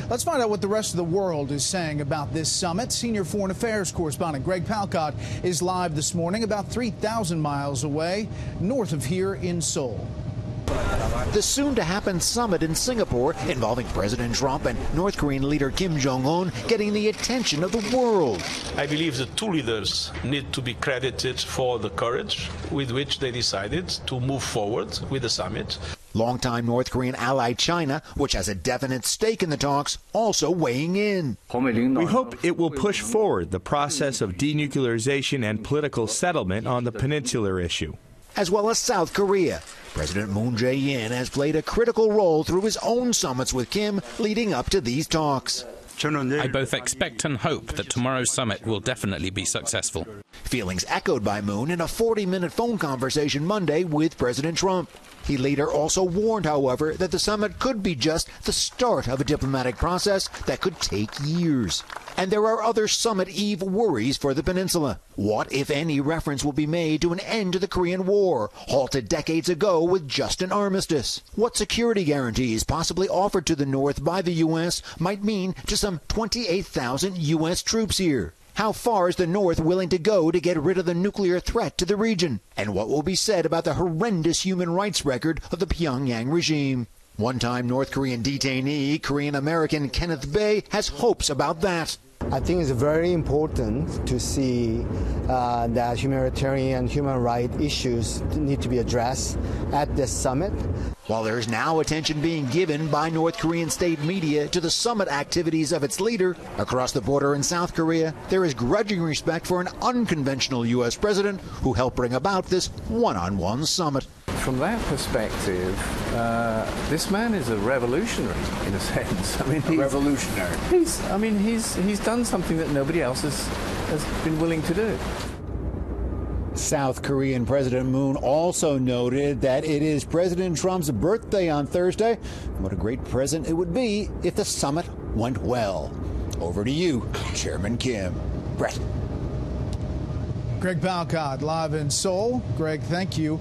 Let's find out what the rest of the world is saying about this summit. Senior foreign affairs correspondent Greg Palkot is live this morning, about 3,000 miles away, north of here in Seoul. The soon-to-happen summit in Singapore involving President Trump and North Korean leader Kim Jong-un getting the attention of the world. I believe the two leaders need to be credited for the courage with which they decided to move forward with the summit. Longtime North Korean ally China, which has a definite stake in the talks, also weighing in. We hope it will push forward the process of denuclearization and political settlement on the peninsular issue. As well as South Korea. President Moon Jae-in has played a critical role through his own summits with Kim leading up to these talks. I both expect and hope that tomorrow's summit will definitely be successful. Feelings echoed by Moon in a 40-minute phone conversation Monday with President Trump. He later also warned, however, that the summit could be just the start of a diplomatic process that could take years. And there are other summit eve worries for the peninsula. What, if any, reference will be made to an end to the Korean War, halted decades ago with just an armistice? What security guarantees possibly offered to the North by the U.S. might mean to some 28,000 U.S. troops here? How far is the North willing to go to get rid of the nuclear threat to the region? And what will be said about the horrendous human rights record of the Pyongyang regime? One-time North Korean detainee, Korean-American Kenneth Bae, has hopes about that. I think it's very important to see that humanitarian and human rights issues need to be addressed at this summit. While there is now attention being given by North Korean state media to the summit activities of its leader across the border in South Korea, there is grudging respect for an unconventional U.S. president who helped bring about this one-on-one summit. From that perspective, this man is a revolutionary in a sense. I mean, he's done something that nobody else has been willing to do. South Korean President Moon also noted that it is President Trump's birthday on Thursday. What a great present it would be if the summit went well. Over to you, Chairman Kim. Brett. Greg Palkot live in Seoul. Greg, thank you.